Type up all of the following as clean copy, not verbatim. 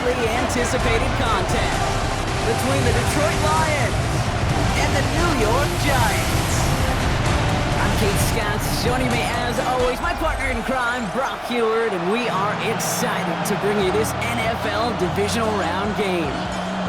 highly anticipated contest between the Detroit Lions and the New York Giants. I'm Kate Scott, joining me as always, my partner in crime, Brock Heward, and we are excited to bring you this NFL Divisional Round game.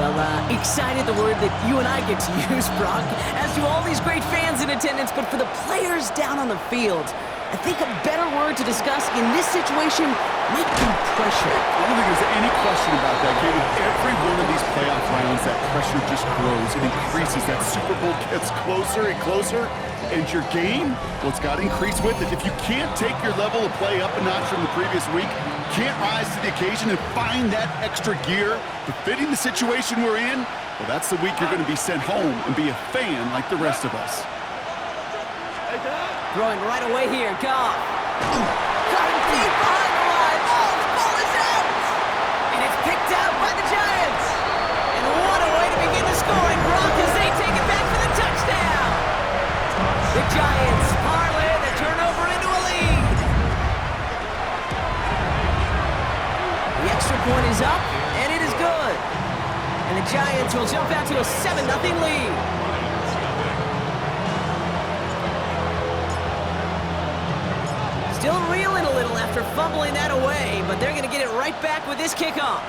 Well, excited, the word that you and I get to use, Brock, as do all these great fans in attendance, but for the players down on the field, I think a better word to discuss in this situation might be pressure. I don't think there's any question about that, Kate. With every one of these playoff rounds, that pressure just grows. It increases. That Super Bowl gets closer and closer. And your game, well, it's got to increase with it. If you can't take your level of play up a notch from the previous week, can't rise to the occasion and find that extra gear befitting the situation we're in, well, that's the week you're going to be sent home and be a fan like the rest of us. Throwing right away here, Goff. Got him deep behind the line. Oh, the ball is out! And it's picked out by the Giants. And what a way to begin the scoring, Brock, as they take it back for the touchdown. The Giants parlay the turnover into a lead. The extra point is up, and it is good. And the Giants will jump out to a 7-0 lead. Still reeling a little after fumbling that away, but they're going to get it right back with this kickoff.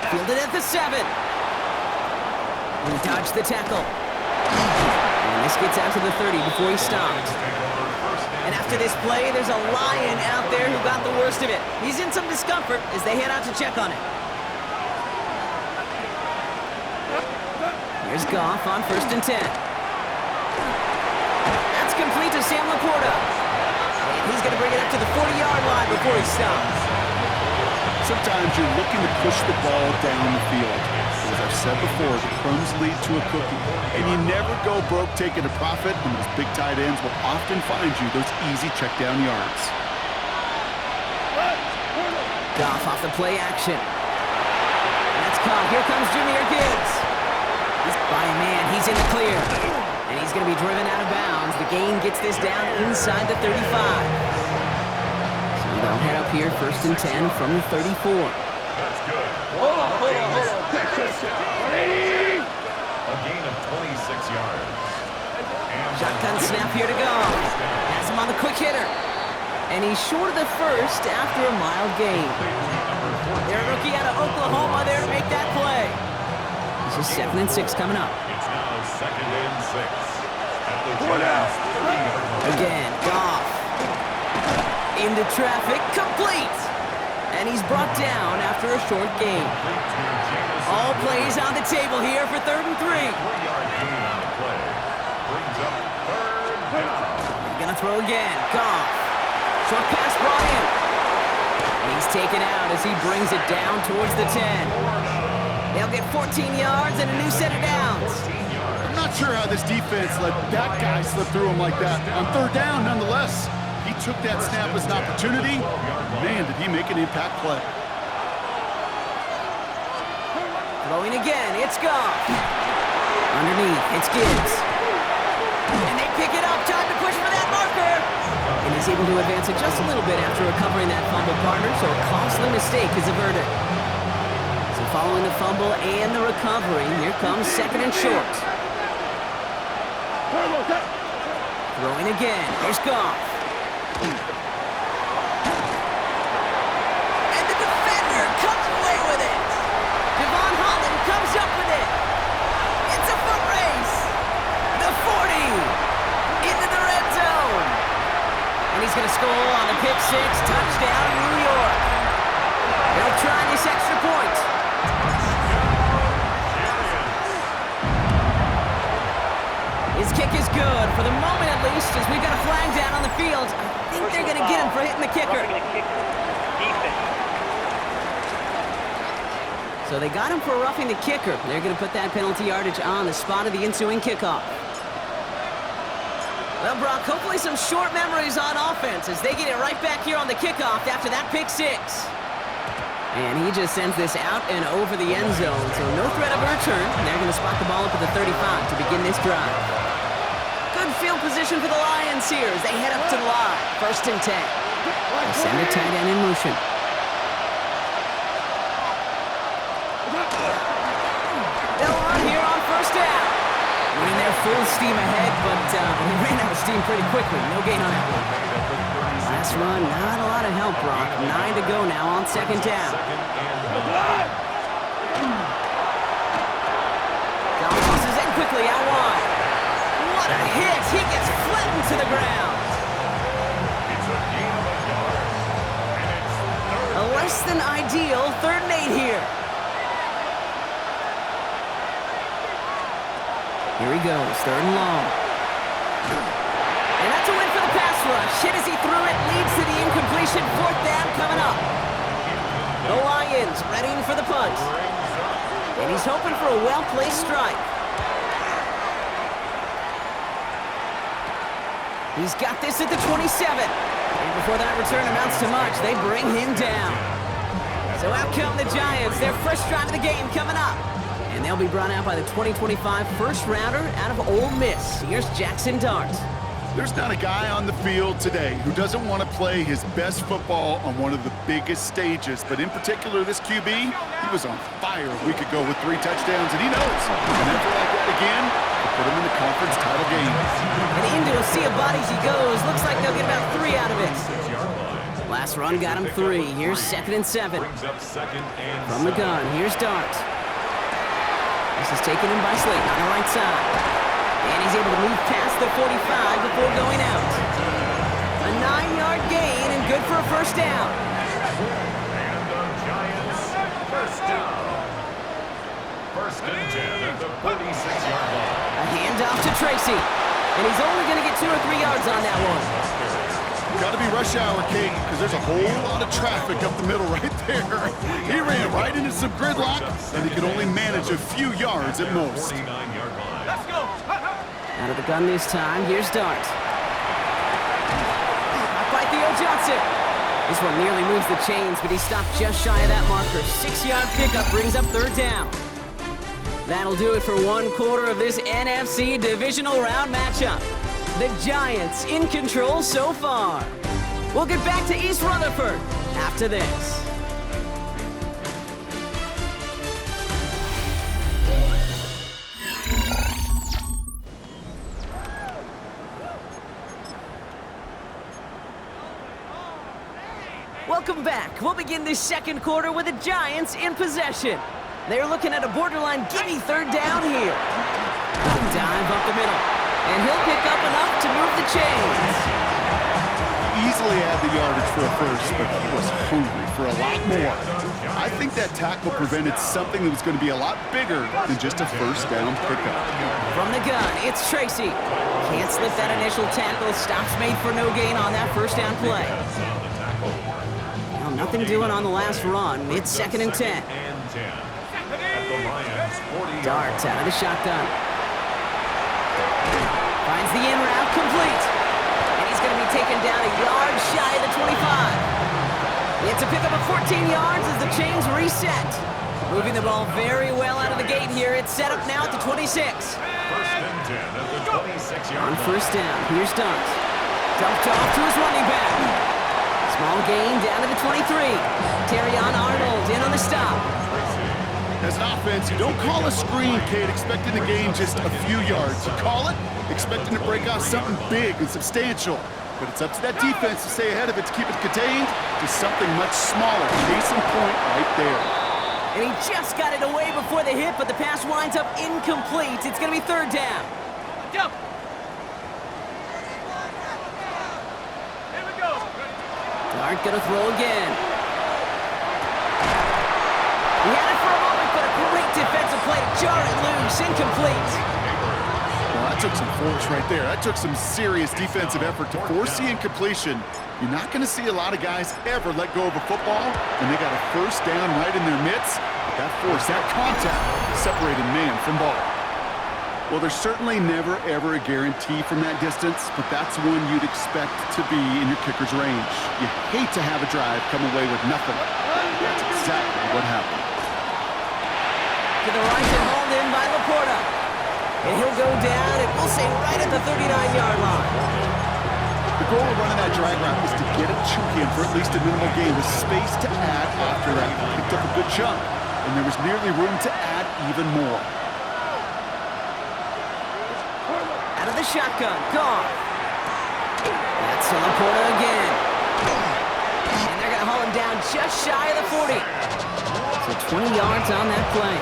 Fielded at the 7. He dodged the tackle. And this gets out to the 30 before he stopped. And after this play, there's a Lion out there who got the worst of it. He's in some discomfort as they head out to check on it. Here's Goff on 1st and 10. That's complete to Sam Laporta. He's going to bring it up to the 40-yard line before he stops. Sometimes you're looking to push the ball down the field. As I've said before, the crumbs lead to a cookie. And you never go broke taking a profit, and those big tight ends will often find you those easy check down yards. Goff off the play action. That's caught. Here comes Jahmyr Gibbs. He's by a man. He's in the clear. And he's going to be driven out of bounds. The gain gets this down inside the 35. So they'll head up here 1st and 10 from the 34. That's good. Hold on. A gain of 26 yards. Shotgun snap here to go. Has him on the quick hitter. And he's short of the first after a mild gain. Their rookie out of Oklahoma there to make that play. This is 2nd and 6 coming up. It's now 2nd and 6. Again, Goff. Into traffic, complete. And he's brought down after a short gain. All plays on the table here for 3rd and 3. 3-yard gain on the play. Brings up 3rd down. Gonna throw again. Goff. Short pass brought in. And he's taken out as he brings it down towards the 10. They'll get 14 yards and a new set of downs. I'm not sure how this defense let that guy slip through him like that. On 3rd down, nonetheless, he took that snap as an opportunity. Man, did he make an impact play. Throwing again, it's Goff. Underneath, it's Gibbs. And they pick it up, time to push for that marker. And he's able to advance it just a little bit after recovering that fumble, partner, so a costly mistake is averted. So following the fumble and the recovery, here comes 2nd and short. Throwing again, here's Goff. And the defender comes away with it. Devon Holland comes up with it. It's a foot race. The 40 into the red zone. And he's going to score on the pick 6, touchdown New York. They'll try this extra point. His kick is good, for the moment at least, as we've got a flag down on the field. I think they're going to get him for hitting the kicker. So they got him for roughing the kicker. They're going to put that penalty yardage on the spot of the ensuing kickoff. Well, Brock, hopefully some short memories on offense as they get it right back here on the kickoff after that pick 6. And he just sends this out and over the end zone, so no threat of a return. They're going to spot the ball up at the 35 to begin this drive. Good field position for the Lions here as they head up to the line. 1st and 10. They send a tight end in motion. Running there full steam ahead, but he ran out of steam pretty quickly. No gain on that one. Last run, not a lot of help, Brock. 9 to go now on second down. Tosses in quickly out wide. What a hit! He gets flattened to the ground. A less than ideal 3rd and 8 here. Here he goes, 3rd and long. And that's a win for the pass rush. Hit as he threw it, leads to the incompletion. 4th down coming up. The Lions readying for the punt. And he's hoping for a well-placed strike. He's got this at the 27. And before that return amounts to much, they bring him down. So out come the Giants. Their first drive of the game coming up. And they'll be brought out by the 2025 first-rounder out of Ole Miss. Here's Jackson Dart. There's not a guy on the field today who doesn't want to play his best football on one of the biggest stages. But in particular, this QB, he was on fire a week ago with 3 touchdowns, and he knows. An effort like that again will put him in the conference title game. And into a sea of bodies he goes. Looks like they'll get about 3 out of it. Last run got him 3. Here's 2nd and 7. From the gun, here's Dart. This is taken in by Slayton on the right side. And he's able to move past the 45 before going out. A 9-yard gain and good for a first down. And the Giants first down. 1st and 10 at the 46-yard line. A handoff to Tracy. And he's only going to get 2 or 3 yards on that one. Got to be rush hour, Kate, because there's a whole lot of traffic up the middle right there. He ran right into some gridlock, and he could only manage a few yards at most. 49-yard line. Let's go. Out of the gun this time. Here's Dart. Up by Theo Johnson. This one nearly moves the chains, but he stopped just shy of that marker. 6-yard pickup brings up 3rd down. That'll do it for 1/4 of this NFC Divisional Round matchup. The Giants in control so far. We'll get back to East Rutherford after this. Welcome back. We'll begin this 2nd quarter with the Giants in possession. They're looking at a borderline gimme 3rd down here. Dive up the middle. And he'll pick up enough to move the chains. Easily had the yardage for a first, but he was hungry for a lot more. I think that tackle prevented something that was going to be a lot bigger than just a first down pickup. From the gun, it's Tracy. Can't slip that initial tackle. Stops made for no gain on that first down play. Well, nothing doing on the last run. It's 2nd and 10. Dart out of the shotgun. Finds the in route complete. And he's going to be taken down a yard shy of the 25. It's a pickup of 14 yards as the chains reset. Moving the ball very well out of the gate here. It's set up now at the 26. 1st and 10 at the 26-yard On line. first down, here's Dart. Dumped off to his running back. Small gain down to the 23. Terrion Arnold in on the stop. As an offense, you don't call a screen, Kate, expecting to gain just a few yards. You call it expecting to break off something big and substantial. But it's up to that defense to stay ahead of it, to keep it contained to something much smaller. Case in point right there. And he just got it away before the hit, but the pass winds up incomplete. It's going to be 3rd down. Here we go. Dart going to throw again. He had it for a moment, but a great defensive play to jar it loose. Incomplete. Well, that took some force right there. That took some serious defensive effort to force the incompletion. You're not going to see a lot of guys ever let go of a football when they got a first down right in their midst. But that force, that contact, separated man from ball. Well, there's certainly never, ever a guarantee from that distance, but that's one you'd expect to be in your kicker's range. You hate to have a drive come away with nothing. That's exactly what happened. To the right and hauled in by Laporta. And he'll go down, and we'll say right at the 39-yard line. The goal of running that drag route is to get it to him for at least a minimal gain with space to add after that. He picked up a good chunk, and there was nearly room to add even more. the shotgun. Gone. That's Laporta again. And they're going to haul him down just shy of the 40. So 20 yards on that play.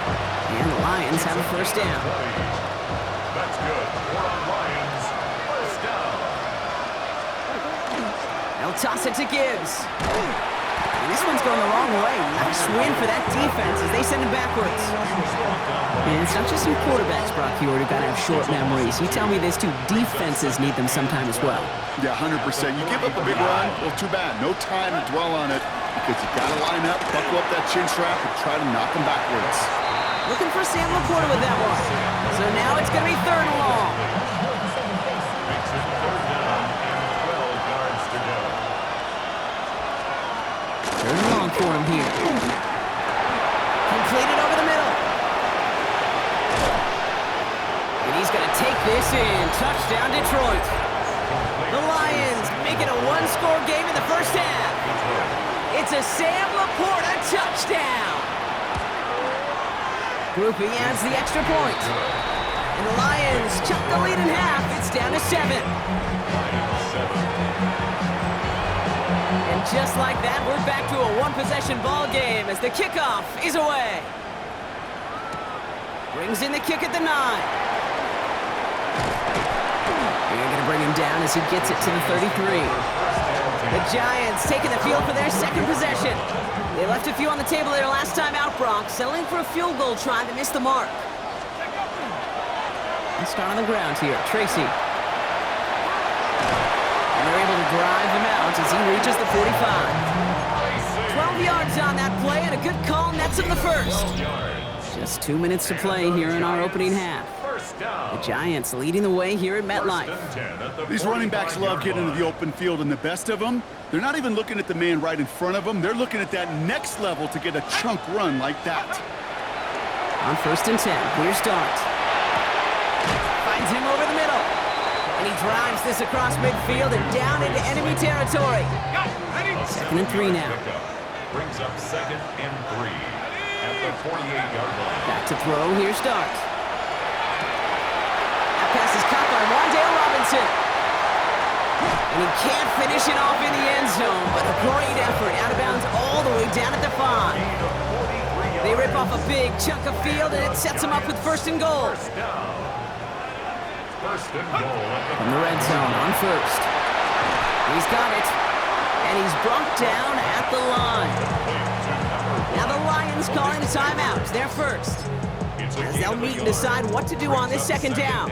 And the Lions have a first down. That's good. For the Lions, first down. They'll toss it to Gibbs. And this one's going the wrong way. Nice win for that defense as they send it backwards. And it's not just some quarterbacks, Brock Huard, who got to have short memories. You tell me this too, defenses need them sometime as well. Yeah, 100%. You give up a big run, well, too bad. No time to dwell on it because you got to line up, buckle up that chin strap, and try to knock them backwards. Looking for Sam Laporta with that one. So now it's going to be third and long. Makes it third down and 12 yards to go. Third and long for him here. Completed over the middle. And he's going to take this in. Touchdown, Detroit. The Lions make it a one-score game in the first half. It's a Sam Laporta touchdown. Groupie adds the extra point. And the Lions chuck the lead in half. It's down to 7. And just like that, we're back to a one-possession ball game as the kickoff is away. Brings in the kick at the 9. They're going to bring him down as he gets it to the 33. The Giants taking the field for their second possession. They left a few on the table there last time out, Bronx, settling for a field goal try that missed the mark. Let's start on the ground here. Tracy. And they're able to drive him out as he reaches the 45. 12 yards on that play and a good call nets him the first. Just 2 minutes to play here in our opening half. The Giants leading the way here at MetLife. These running backs love getting into the open field, and the best of them, they're not even looking at the man right in front of them. They're looking at that next level to get a chunk run like that. On first and 10, here's Dart. Finds him over the middle. And he drives this across midfield and down into enemy territory. Second and 3 now. Brings up second and 3 at the 48-yard line. Back to throw, here's Dart. That pass is caught by Wandale Robinson. And he can't finish it off in the end zone, but a great effort out of bounds all the way down at the 5. They rip off a big chunk of field, and it sets them up with first and goal. First and goal From the red zone on first. He's got it. And he's brought down at the line. Now the Lions calling the timeout. They're first. As they'll meet and decide what to do on this second down.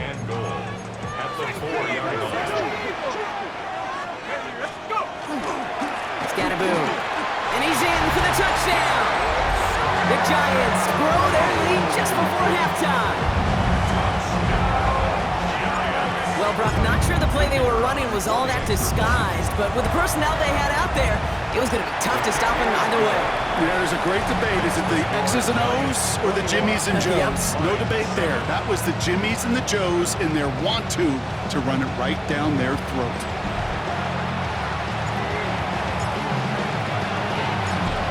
Scattaboo. And he's in for the touchdown. The Giants grow their lead just before halftime. Well, Brock, not sure the play they were running was all that disguised, but with the personnel they had out there, it was going to be tough to stop them either way. Yeah, there's a great debate. Is it the X's and O's or the Jimmies and Joes? No debate there. That was the Jimmies and the Joes in their want-to run it right down their throat.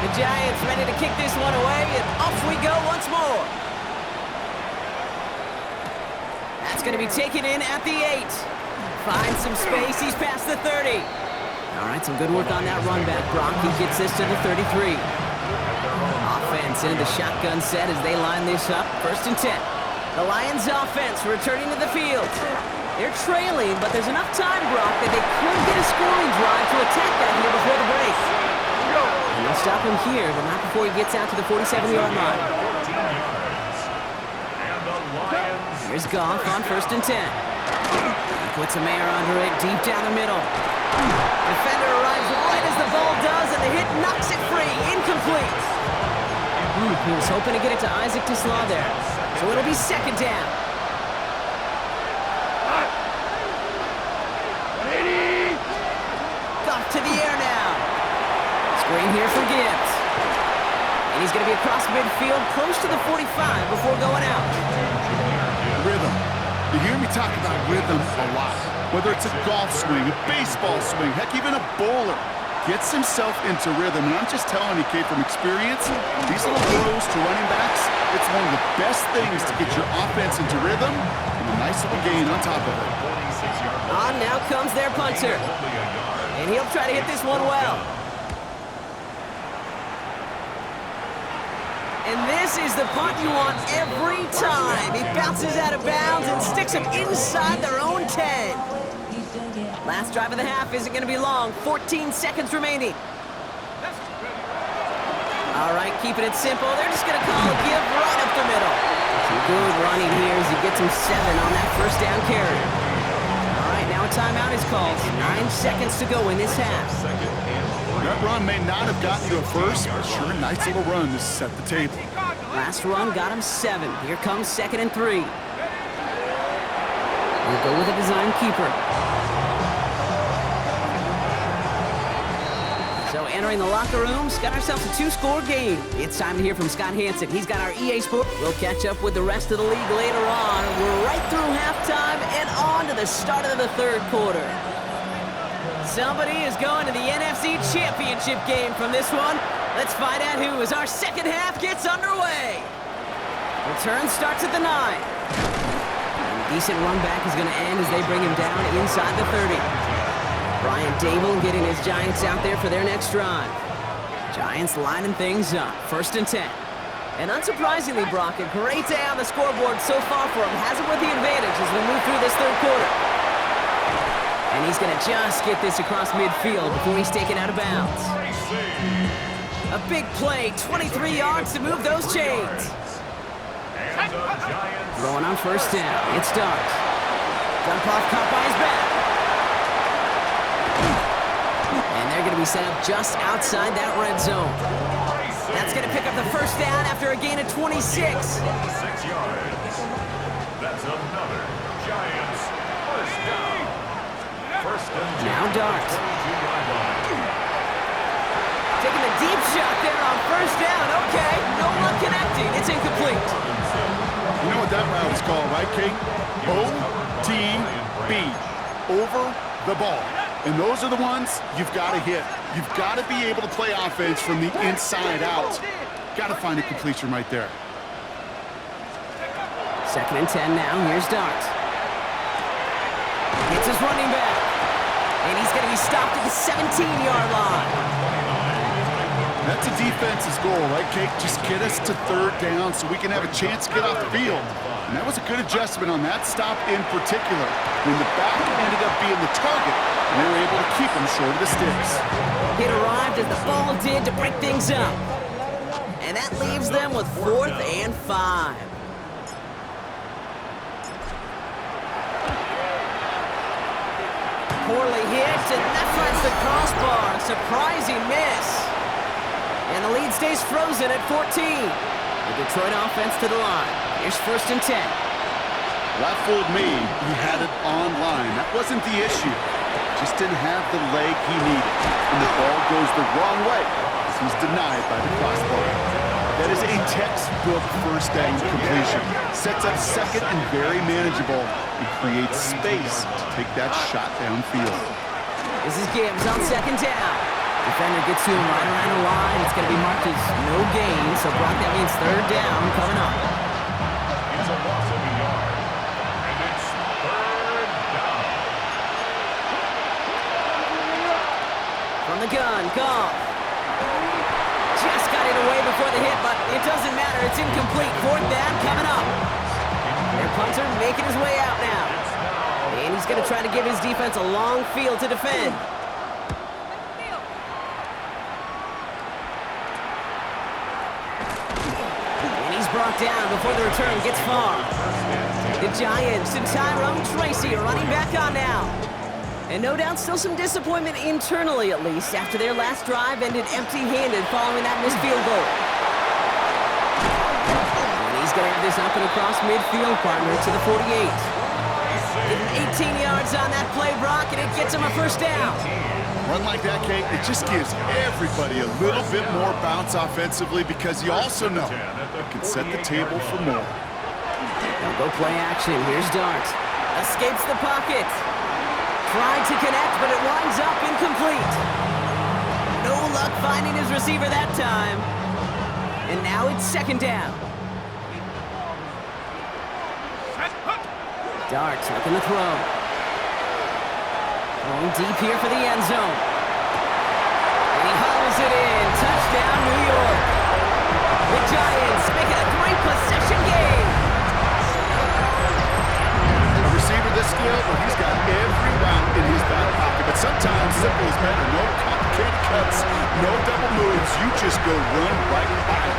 The Giants ready to kick this one away, and off we go once more. That's going to be taken in at the 8. Finds some space. He's past the 30. All right, some good work on that run back, Brock. He gets this to the 33. Offense into the shotgun set as they line this up. First and 10. The Lions offense returning to the field. They're trailing, but there's enough time, Brock, that they could get a scoring drive to attack that here before the break. And they'll stop him here, but not before he gets out to the 47-yard line. Here's Goff on first and 10. He puts a mare under it deep down the middle. Defender arrives right as the ball does, and the hit knocks it free. Incomplete. He was hoping to get it to Isaac Tisla there. So it'll be second down. Goff to the air now. Screen here for Gibbs. And he's going to be across midfield, close to the 45 before going out. Rhythm. You hear me talk about rhythm a lot. Whether it's a golf swing, a baseball swing, heck, even a bowler. gets himself into rhythm. And I'm just telling you, Kate, from experience, these little throws to running backs, it's one of the best things to get your offense into rhythm and a nice little gain on top of it. On now comes their punter. And he'll try to hit this one well. And this is the punt you want every time. He bounces out of bounds and sticks him inside their own 10. Last drive of the half isn't going to be long. 14 seconds remaining. All right, keeping it simple. They're just going to call a give right up the middle. Some good running here as he gets him 7 on that first down carry. All right, now a timeout is called. 9 seconds to go in this half. That run may not have gotten to a first, but sure, nice little run to set the table. Last run got him 7. Here comes 2nd and 3. We'll go with a design keeper. So entering the locker rooms, got ourselves a 2-score game. It's time to hear from Scott Hansen. He's got our EA Sport. We'll catch up with the rest of the league later on. We're right through halftime and on to the start of the third quarter. Somebody is going to the NFC Championship game from this one. Let's find out who as our second half gets underway. Return starts at the 9. And a decent run back is going to end as they bring him down inside the 30. Brian Dable getting his Giants out there for their next drive. Giants lining things up. 1st and 10. And unsurprisingly, Brock, a great day on the scoreboard so far for him. Has him with the advantage as we move through this third quarter. And he's going to just get this across midfield before he's taken out of bounds. A big play, 23 yards to move those chains. Going on 1st down, it starts. Dump off caught by his back. And they're going to be set up just outside that red zone. That's going to pick up the 1st down after a gain of 26. 26 yards. That's another Giants 1st down. Now Dart. Taking a deep shot there on 1st down. Okay, no one connecting. It's incomplete. You know what that route is called, right, Kate? OTB. Over the ball. And those are the ones you've got to hit. You've got to be able to play offense from the inside out. Got to find a completion right there. 2nd and 10 now. Here's Dart. It's his running back. And he's going to be stopped at the 17-yard line. That's a defense's goal, right, Kate? Just get us to 3rd down so we can have a chance to get off the field. And that was a good adjustment on that stop in particular. When the back ended up being the target, and they were able to keep him short of the sticks. It arrived as the ball did to break things up. And that leaves them with 4th and 5. Poorly hit, and that finds the crossbar. Surprising miss. And the lead stays frozen at 14. The Detroit offense to the line. Here's 1st and 10. That fooled me. He had it online. That wasn't the issue. Just didn't have the leg he needed. And the ball goes the wrong way as he's denied by the crossbar. That is a textbook 1st down completion. Sets up 2nd and very manageable. It creates space to take that shot downfield. This is Gibbs on 2nd down. Defender gets to him right around the line. It's going to be marked as no gain, so Brock, that means 3rd down coming up. It's a loss of a yard, and it's 3rd down. From the gun, Goff. Just got it away before the hit, but it doesn't matter. It's incomplete. 4th down coming up. Their punter making his way out now. And he's going to try to give his defense a long field to defend. And he's brought down before the return gets far. The Giants and Tyrone Tracy are running back on now. And no doubt still some disappointment internally, at least, after their last drive ended empty-handed following that missed field goal. And he's going to have this up and across midfield, partner, to the 48. Getting 18 yards on that play, Brock, and it gets him a 1st down. Run like that, Kate, it just gives everybody a little bit more bounce offensively because you also know it can set the table for more. They'll go play action. Here's Dart. Escapes the pocket. Tried to connect, but it winds up incomplete. luck finding his receiver that time. And now it's second down. Darts looking to throw. Going deep here for the end zone. And he hauls it in. Touchdown, New York. The Giants make it a 3-possession game. A receiver this skilled, well, he's got every route in his back pocket. But sometimes simple is better. No complicated cuts, no double moves. You just go run right by it.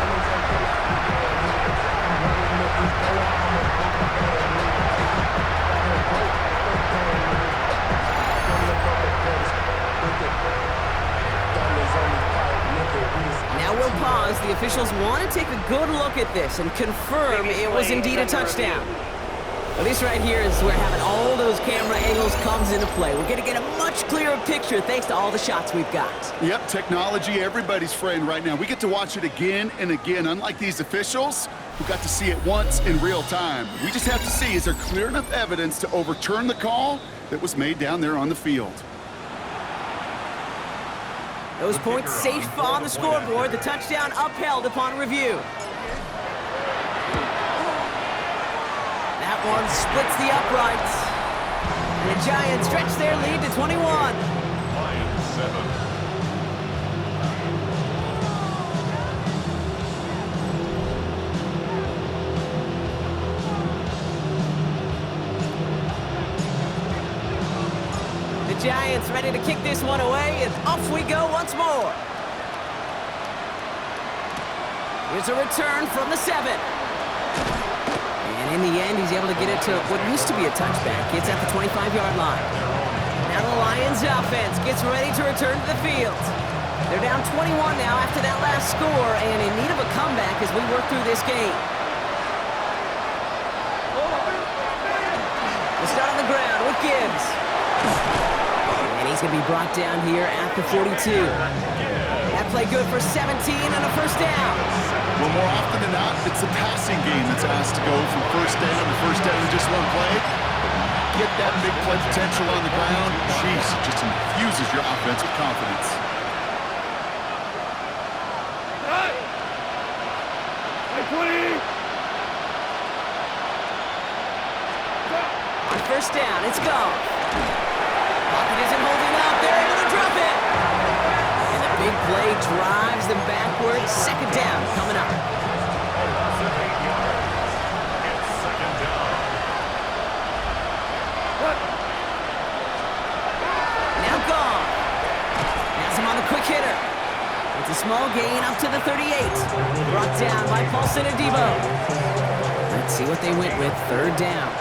Now we'll pause. The officials want to take a good look at this and confirm it was indeed a touchdown. Well, this right here is where having all those camera angles comes into play. We're going to get a much clearer picture thanks to all the shots we've got. Yep, technology, everybody's friend right now. We get to watch it again and again, unlike these officials who got to see it once in real time. We just have to see, is there clear enough evidence to overturn the call that was made down there on the field? Those points safe on the scoreboard. The touchdown upheld upon review. That one splits the uprights. And the Giants stretch their lead to 21. Lions 7. The Giants ready to kick this one away, and off we go once more. Here's a return from the 7. And in the end, he's able to get it to what used to be a touchback. It's at the 25-yard line. Now the Lions offense gets ready to return to the field. They're down 21 now after that last score, and in need of a comeback as we work through this game. We'll start on the ground with Gibbs. And he's going to be brought down here at the 42. That play good for 17 and a first down. Well, more often than not, it's the passing game that's asked to go from first down to first down in just one play. Get that big play potential on the ground. Jeez, it just infuses your offense with confidence. On first down, it's gone. Pocket isn't holding up. They're able to drop it. And the big play drives them backwards. Second down coming up. Now gone. Has him on the quick hitter. It's a small gain up to the 38. Brought down by Paulson and Debo. Let's see what they went with. Third down.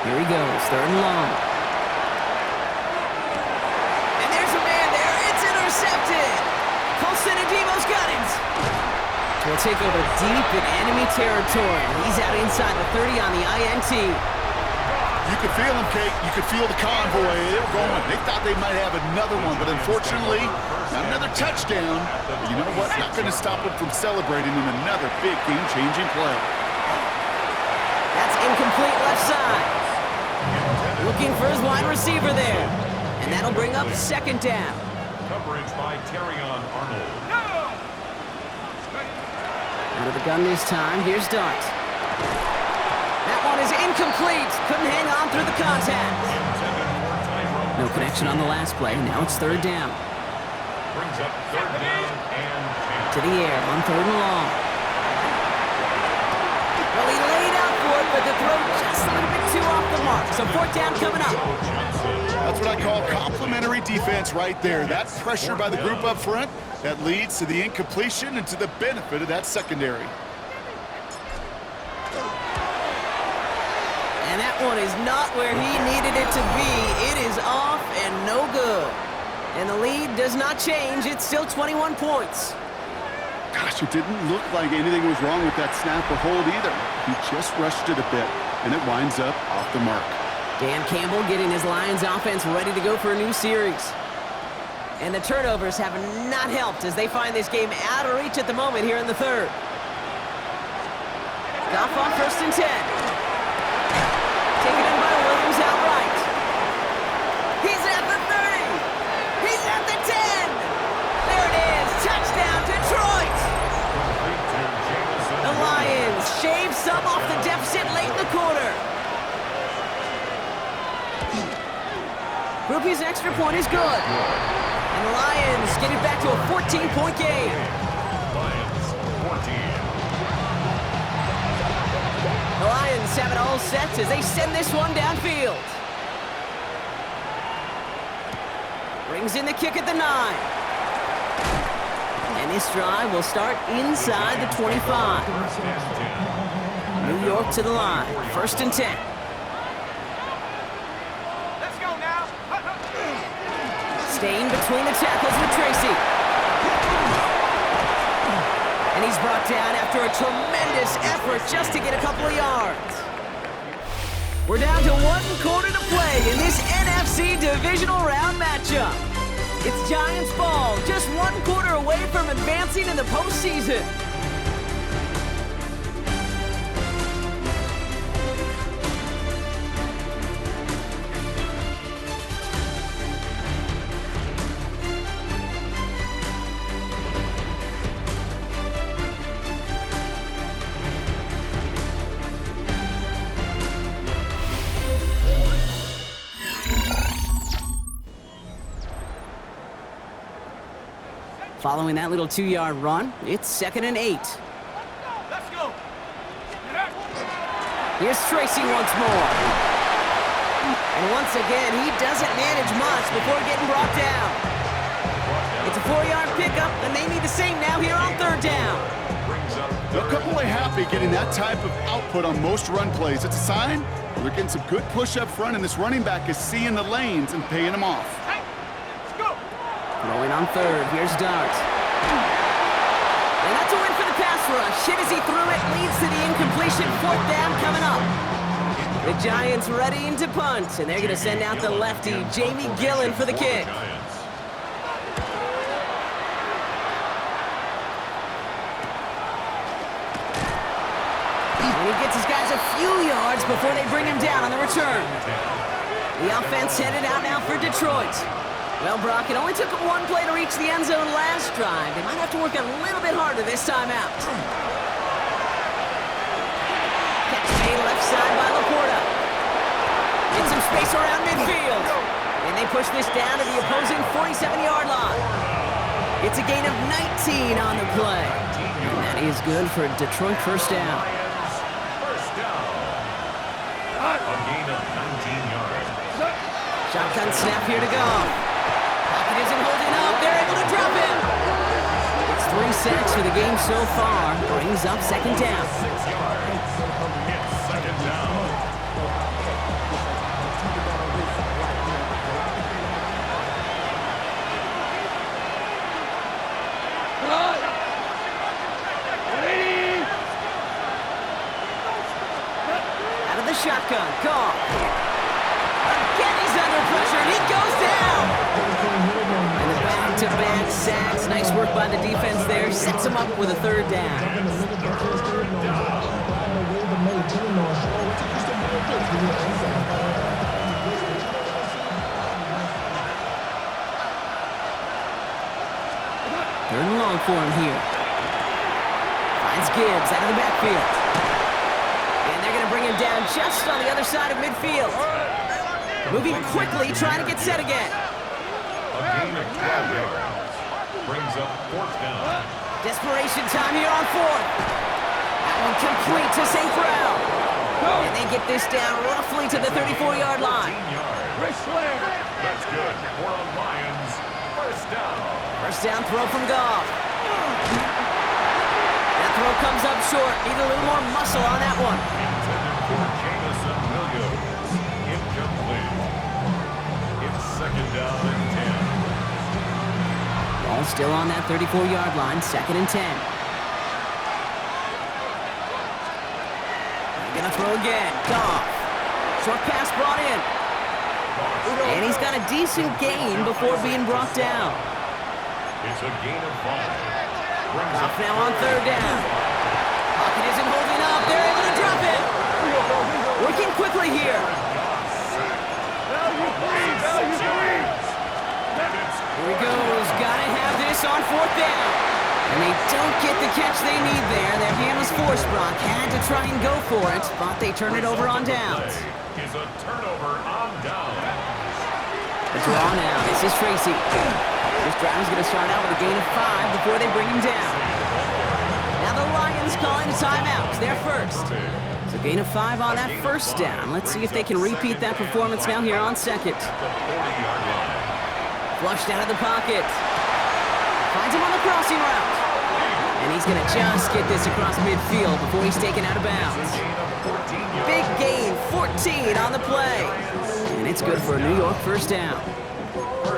Here he goes, third and long. And there's a man there. It's intercepted. Paulson and Debo's got it. We'll take over deep in enemy territory. He's out inside the 30 on the INT. You could feel them, Kate. You could feel the convoy. They were going. They thought they might have another one, but unfortunately, not another touchdown. But you know what? Not going to stop them from celebrating in another big game-changing play. That's incomplete left side. Looking for his wide receiver there. And that'll bring up second down. Coverage by Terrion Arnold. Out of the gun this time. Here's Dart. That one is incomplete. Couldn't hang on through the contact. No connection on the last play. Now it's third down. Brings up third down and 10. To the air on third and long. Well, he laid out for it, but the throw just a little bit too off the mark. So fourth down coming up. That's what I call complimentary defense right there. That pressure by the group up front, that leads to the incompletion and to the benefit of that secondary. And that one is not where he needed it to be. It is off and no good. And the lead does not change. It's still 21 points. Gosh, it didn't look like anything was wrong with that snap or hold either. He just rushed it a bit, and it winds up off the mark. Dan Campbell getting his Lions offense ready to go for a new series. And the turnovers have not helped as they find this game out of reach at the moment here in the third. Goff on first and 10. Taken in by Williams outright. He's his extra point is good. And the Lions get it back to a 14-point game. Lions 14. The Lions have it all set as they send this one downfield. Brings in the kick at the 9. And this drive will start inside the 25. New York to the line. 1st and 10. Let's go now. Staying between the tackles with Tracy. And he's brought down after a tremendous effort just to get a couple of yards. We're down to 1 quarter to play in this NFC Divisional Round matchup. It's Giants ball, just 1 quarter away from advancing in the postseason. Following that little 2-yard run, it's 2nd and 8. Let's go. Here's Tracy once more. And once again, he doesn't manage much before getting brought down. It's a 4-yard pickup, and they need the same now here on 3rd down. A couple are happy getting that type of output on most run plays. It's a sign they're getting some good push up front, and this running back is seeing the lanes and paying them off. Hey, let's go. Throwing on 3rd, here's Dart. And that's a win for the pass rush. Hit as he threw it, leads to the incompletion. 4th down coming up. The Giants ready to punt, and they're going to send out the lefty, Jamie Gillen, for the kick. And he gets his guys a few yards before they bring him down on the return. The offense headed out now for Detroit. Well, Brock, it only took 1 play to reach the end zone last drive. They might have to work a little bit harder this time out. Catch made left side by Laporta. Get some space around midfield. And they push this down to the opposing 47-yard line. It's a gain of 19 on the play. And that is good for Detroit 1st down. First down. A gain of 19 yards. Shotgun snap here to go. Pocket isn't holding up. They're able to drop him. It's 3 sacks for the game so far. Brings up 2nd down. 6 yards. It's 2nd down. Out of the shotgun. Call. Again, he's under pressure, and he goes down. And the back-to-back sacks. Nice work by the defense there. Sets him up with a 3rd down. Third and long for him here. Finds Gibbs out of the backfield. And they're going to bring him down just on the other side of midfield. Moving quickly, trying to get set again. A gain of 12 yards. Brings up 4th down. Desperation time here on 4th. That one complete to St. Brown. And they get this down roughly to the 34-yard line. 18 yards. That's good for the Lions. First down. First down throw from Goff. That throw comes up short. Need a little more muscle on that one. Intended for Jamison Williams. Incomplete. It's 2nd down and 10. Ball still on that 34-yard line. 2nd and 10. They're gonna throw again. Goff. Short pass brought in. And he's got a decent gain before being brought down. It's a gain of 5. Goff now on 3rd down. Pocket isn't holding up. They're able to drop it. Working quickly here. Here he goes. Gotta have this on 4th down. And they don't get the catch they need there. Their hand was forced. Brock had to try and go for it, but they turn it over on downs. Is a turnover on down. A draw now. This is Tracy. This drive is going to start out with a gain of 5 before they bring him down. Now the Lions calling a timeout. It's their first. So gain of 5 on that first down. Let's see if they can repeat that performance now here on second. Flushed out of the pocket. Finds him on the crossing route. And he's going to just get this across midfield before he's taken out of bounds. Big gain, 14 on the play. And it's good for a New York first down.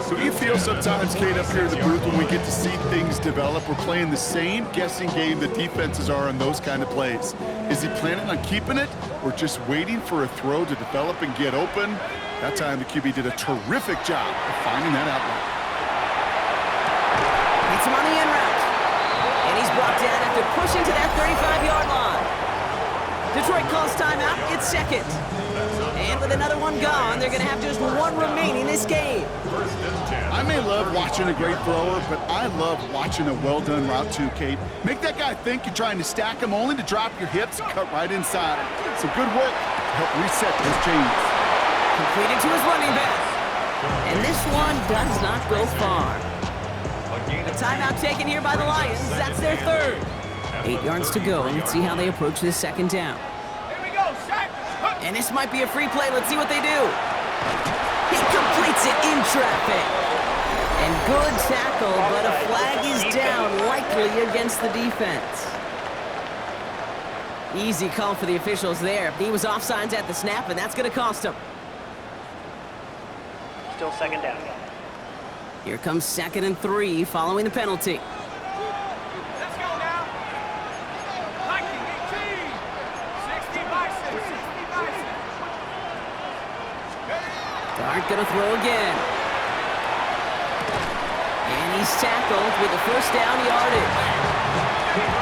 So do you feel sometimes, Kate, up here in the booth when we get to see things develop, we're playing the same guessing game the defenses are on those kind of plays? Is he planning on keeping it or just waiting for a throw to develop and get open? That time the QB did a terrific job of finding that outlet. Hits him on the in route. And he's brought down after pushing to that 35-yard line. Detroit calls timeout. It's second. And with another one gone, they're going to have just one remaining this game. I may love watching a great thrower, but I love watching a well-done route too, Kate. Make that guy think you're trying to stack him only to drop your hips and cut right inside. Some good work to help reset those chains. Completed to his running back. And this one does not go far. A timeout taken here by the Lions. That's their third. 8 yards to go, and let's see how they approach this second down. Here we go, sack. And this might be a free play. Let's see what they do. He completes it in traffic. And good tackle, but a flag is down, likely against the defense. Easy call for the officials there. He was offsides at the snap, and that's going to cost him. Still second down. Here comes 2nd and 3 following the penalty. Let's go now. Viking 18. 60 Bison. 60 Bison. Dart going to throw again. And he's tackled with the first down yardage.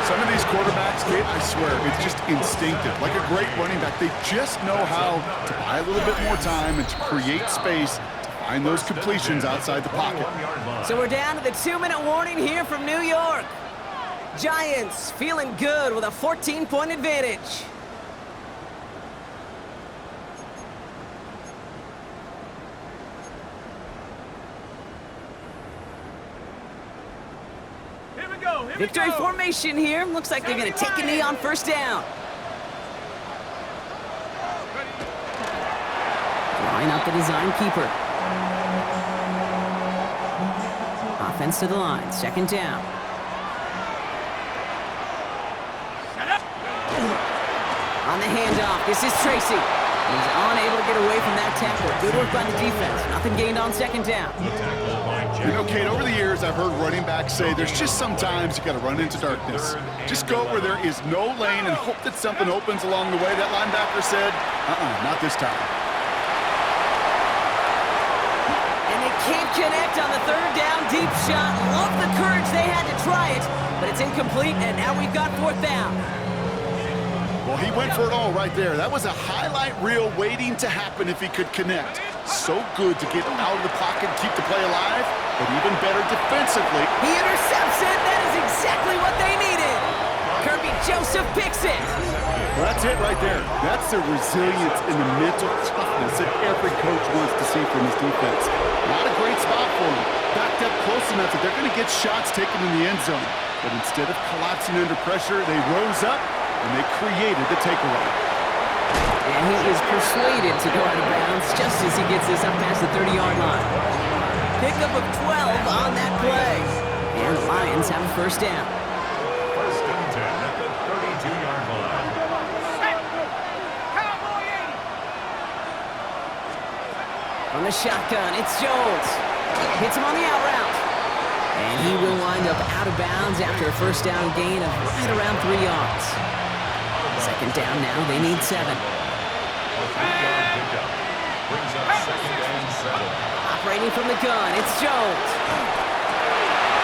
Some of these quarterbacks, Kate, I swear, it's just instinctive. Like a great running back, they just know how to buy a little bit more time and to create space to find those completions outside the pocket. So we're down to the 2-minute warning here from New York. Giants feeling good with a 14-point advantage. Here we go. Here Victory we go. formation here. Looks like they're going to take a knee on first down. Line up the design keeper. Offense to the line. Second down. On the handoff, this is Tracy. He's unable to get away from that tackle. Good work by the defense. Nothing gained on second down. You know, Kate, over the years, I've heard running backs say there's just sometimes you got to run into darkness. Just go where there is no lane and hope that something opens along the way. That linebacker said, not this time. And they can't connect on the third down deep shot. Love the courage they had to try it, but it's incomplete, and now we've got fourth down. Well, he went for it all right there. That was a highlight reel waiting to happen if he could connect. So good to get out of the pocket and keep the play alive, but even better defensively. He intercepts it. That is exactly what they needed. Kirby Joseph picks it. Well, that's it right there. That's the resilience and the mental toughness that every coach wants to see from his defense. Not a great spot for him. Backed up close enough that they're going to get shots taken in the end zone. But instead of collapsing under pressure, they rose up and they created the takeaway. And he is persuaded to go out of bounds just as he gets this up past the 30-yard line. Pickup of 12 on that play. And the Lions have a first down. First and 10 at the 32-yard line. Set. Cowboy 80. From the shotgun, it's Jones. Hits him on the out route. And he will wind up out of bounds after a first down gain of right around 3 yards. Second down now, they need 7. A 3-yard pickup. Brings up second and 7. Operating from the gun, it's Jones.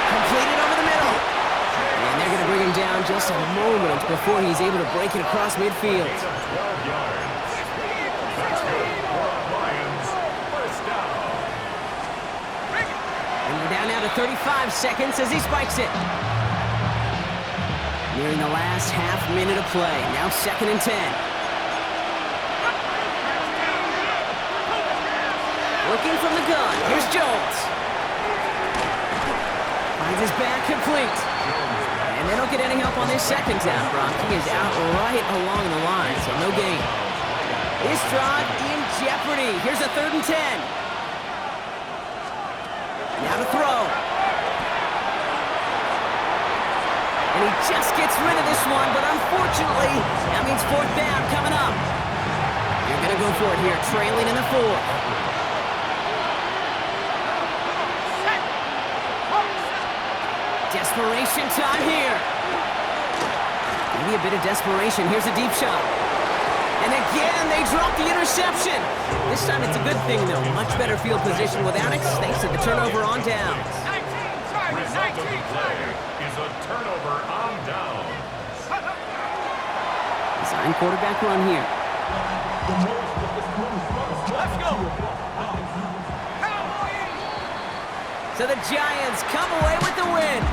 Completed over the middle. And they're going to bring him down just a moment before he's able to break it across midfield. 12 yards. That's good for Lions. First down. And we're down now to 35 seconds as he spikes it. Nearing the last half minute of play. Now 2nd and 10. Looking from the gun. Here's Jones. Finds his back complete. And they don't get any help on this second down, Brock. He is out right along the line, so no gain. This drive in jeopardy. Here's a 3rd and 10. Now to throw. And he just gets rid of this one, but unfortunately, that means 4th down coming up. You're going to go for it here, trailing in the 4th. Desperation time here. Maybe a bit of desperation. Here's a deep shot. And again, they drop the interception. This time it's a good thing, though. Much better field position without it, thanks to the turnover on downs. 19 targets, 19 play is a turnover on down. Design quarterback run here. Let's go. Cowboys. So the Giants come away with the win.